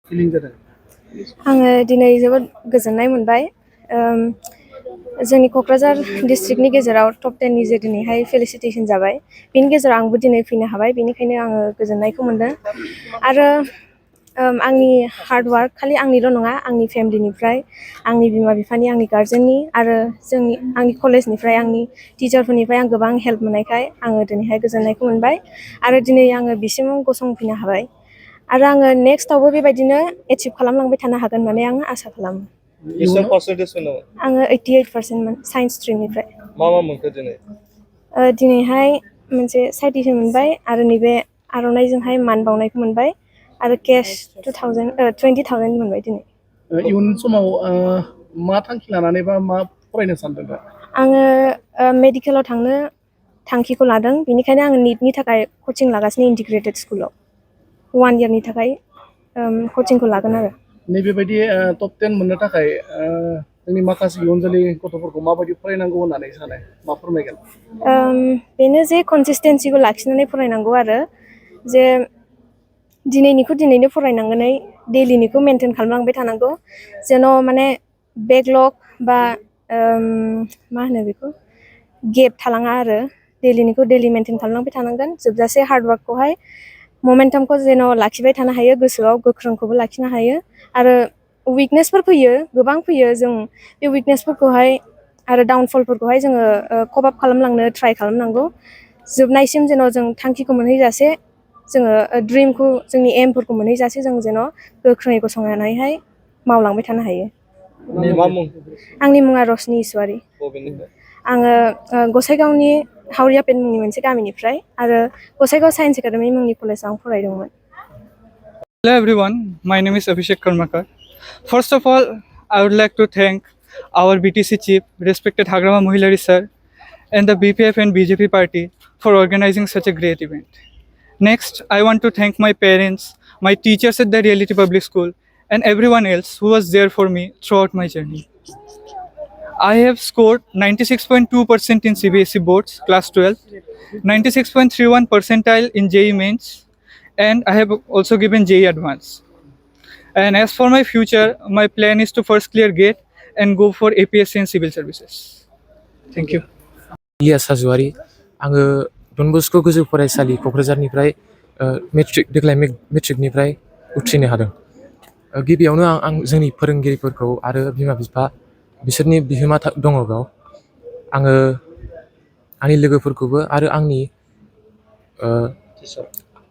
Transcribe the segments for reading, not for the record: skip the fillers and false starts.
Feeling जादों? आङो दिनै जोबोद गोजोननाय मोनबाय। जोंनि क'क्राझार डिस्ट्रिक्टनि गेजेराव टप 10 नि जे दिनैहाय फेलिसिटेसन जाबाय, बेनि गेजेराव आंबो दिनै फैनो हाबाय, बेनिखायनो आङो गोजोननायखौ मोनदों। आरो आंनि हार्डवार्क खालि आंनिल' नङा, आंनि फेमिलिनिफ्राय, आंनि बिमा बिफानि, आंनि गार्जेननि आरो आंनि कलेजनिफ्राय, आंनि टिचारफोरनिफ्राय आं गोबां हेल्प मोननायखाय आङो दिनैहाय गोजोननायखौ मोनबाय आरो दिनै आङो बिसिम गसंफैनो हाबाय आरो आङो नेक्स्टआवबो बेबायदिनो एचिभ खालामलांबाय थानो हागोन होननानै आङो आसा खालामो। आङो 88% साइन्स स्ट्रिमनिफ्राय। मा मोनखो दिनै? दिनैहाय मोनसे साइटेसन मोनबाय आरो नैबे आर'नाइजोंहाय मान बावनायखौ मोनबाय आरो केस 20,000 मोनबाय दिनै। इयुन समाव मा थांखि लानानै बा मा फरायनो सानदों दा? आङो मेडिकेलाव थांनो थांखिखौ लादों, बेनिखायनो आङो निटनि थाखाय कचिं लागासिनो इन्टिग्रेटेड स्कुलाव 1 इयारनि थाखाय कचिंखौ लागोन आरो। नैबेबायदि टप 10 मोननो थाखाय जोंनि माखासे इयुन जोलै गथ'फोरखौ माबायदि फरायनांगौ होननानै सानो, मा फोरमायगोन? बेनो जे कनसिस्टेन्सिखौ लाखिनानै फरायनांगौ आरो जे दिनैनिखौ दिनैनो फरायनांगोनै डेलिनिखौ मेनटेन खालामलांबाय थानांगौ, जेन' माने बेकलग बा मा होनो बेखौ गेप थालाङा आरो डेलिनिखौ डेलि मेनटेन खालामलांबाय थानांगोन, जोबजासे हार्डवार्कखौहाय ममेन्टामखौ जेन' लाखिबाय थानो हायो, गोसोआव गोख्रोंखौबो लाखिनो हायो आरो उइकनेसफोर फैयो, गोबां फैयो, जों बे उइकनेसफोरखौहाय आरो डाउनफलफोरखौहाय जोङो कप आप खालामलांनो ट्राइ खालामनांगौ, जोबनायसिम जेन' जों थांखिखौ मोनहैजासे, जोङो ड्रिमखौ, जोंनि एमफोरखौ मोनहैजासे जों जेन' गोख्रोङै गसंनानैहाय मावलांबाय थानो हायो। आंनि मुङा रशनि इसवारि। आङो गसाइगावनि हावरिया पेन मुंनि मोनसे गामिनिफ्राय आरो गसाइगाव साइन्स एकाडेमि मुंनि कलेजाव आं फरायदोंमोन। Hello everyone, my name is Abhishek Karmakar. First of all, I would like to thank our BTC chief, respected Hagrama Mohilari sir, and the BPF and BJP party for organizing such a great event. Next, I want to thank my parents, my teachers at the Reality Public School, and everyone else who was there for me throughout my journey. I have scored 96.2% in CBSE boards, class 12, 96.31 percentile in JEE mains, and I have also given JEE advance. And as for my future, my plan is to first clear GATE and go for APSC and civil services. Thank you. Ilyas हाज'वारि, आङो Don Bosco' गोजौ फरायसालि क'क्राझारनिफ्राय देग्लाय मेट्रिकनिफ्राय उथ्रिनो हादों। गिबियावनो आं जोंनि फोरोंगिरिफोरखौ आरो बिमा बिफा बिसोरनि बिहोमा दङ बेयाव। आङो आंनि लोगोफोरखौबो आरो आंनि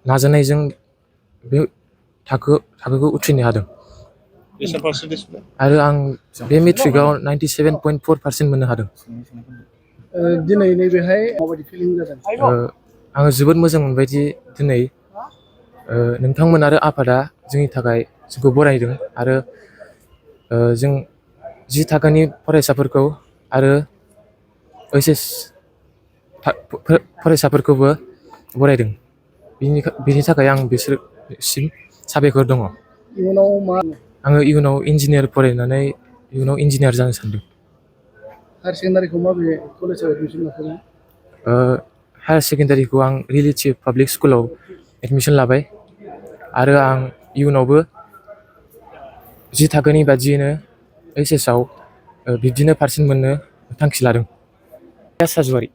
नाजानायजों बे थाखोखौ उथ्रिनो हादों आरो आं बे मेट्रिकआव 97.4% मोननो हादों। दिनै नैबेहाय माबायदि फिलिं जादों? आङो जोबोद मोजां मोनबाय दि दिनै नोंथांमोन आरो आफादा जोंनि थाखाय जोंखौ बरायदों आरो जों 10 थाखोनि फरायसाफोरखौ आरो ओइचएस फरायसाफोरखौबो बरायदों। बिनि थाखाय आं बिसोरसिम साबायखर दङ। आङो इयुनाव इन्जिनियार फरायनानै इयुनाव इन्जिनियार जानो सानदों। हायार सेकेन्डारिखौ माबे कलेजाव एडमिसन लाखो? हायार सेकेन्डारिखौ आं रिलेटिभ पाब्लिक स्कुलाव एडमिसन लाबाय आरो आं इयुनावबो 10 थाखोनि बादियैनो ओइचएसआव बिब्दिनो पारसेन्ट मोननो थांखि लादों। इलियास हाज'वारि।